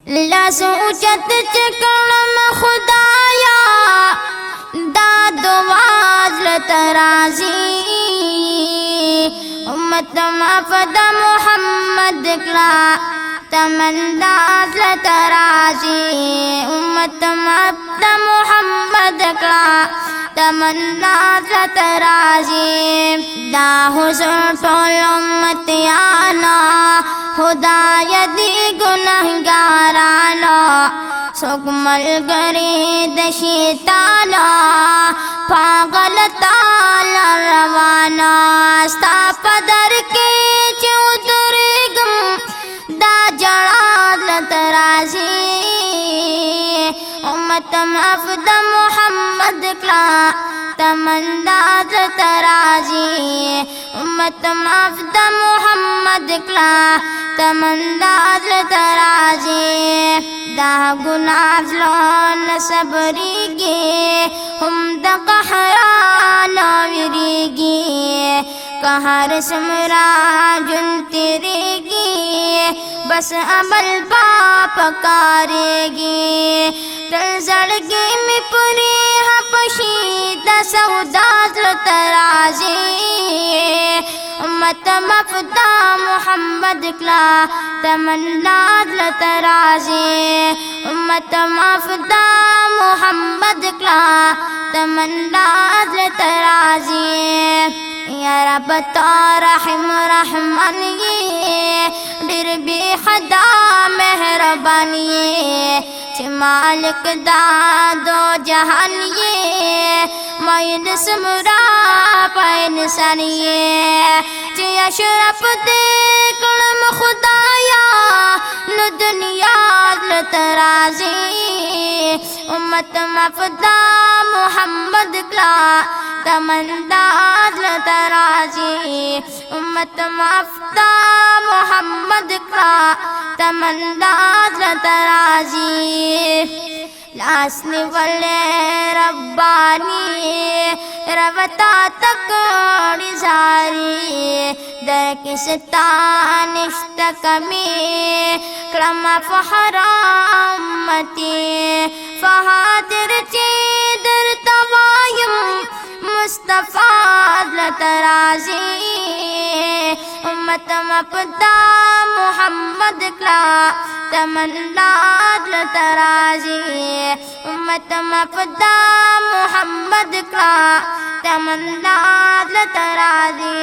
लसूचत चकड़म खुदाया दादवाज तराजी उम्मत मफद मोहम्मद कला तमन्नाज तराजी उम्मत मफद मोहम्मद कला तमन्नाज तराजी दा हुज़ूर टोल उम्मत आना खुदायदी गुनहगाराना सुकमल गरीद शैताना पागल ताला रवाना स्ता पदर के चौधरीगम दा जड़ाल तराजी उम्मत मफद मोहम्मद कला तमन्नाज तराजी उम्मत मफद मोहम्मद कला तमन्नाज तराजी दा गुनाज लोन सबरीगे हम द कहरान विरीगे कहर समरा जुन तेरेगी बस अमल बाप कारेगी तलजड़गे में पुरी हपशी दसउदाज तराजी उम्मत मफदा मोहम्मद कला तमन्नाज तराजी उम्मत मफदा मोहम्मद कला तमन्नाज तराजी या रब तो रहम रहमान ये दिर बेखदा मेहरबान ये मालिक दा दो जहान ये मायन समरा पैन सनिए चे अशरफ दे कलम खुदाया न दुनिया न तराजी उम्मत मफदा मोहम्मद कला तमन्नाज तराजी उम्मत मफदा मोहम्मद कला तमन्नाज तराजी लासने वाले रब्बानी रवता तक जारी दर किस्तानिश्त कमी क्रम फहरामती फहादिर चीदर तवायम मुस्तफा तराजी उम्मत मफदा मोहम्मद कला तमन्नाज तराजी उम्मत मफदा मोहम्मद कला तमन्नाज तराजी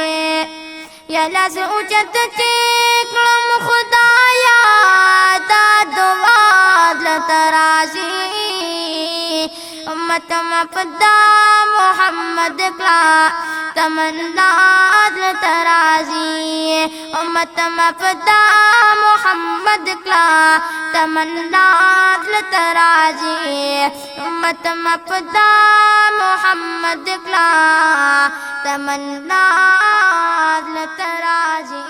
या लसूचत चकड़म खुदाया दादवाज तराजी उम्मत मफदा मोहम्मद कला तमन्नाज तराजी उम्मत मफदा मोहम्मद कला तमन्नाज तराजी उम्मत मफदा मोहम्मद कला तमन्नाज तराजी।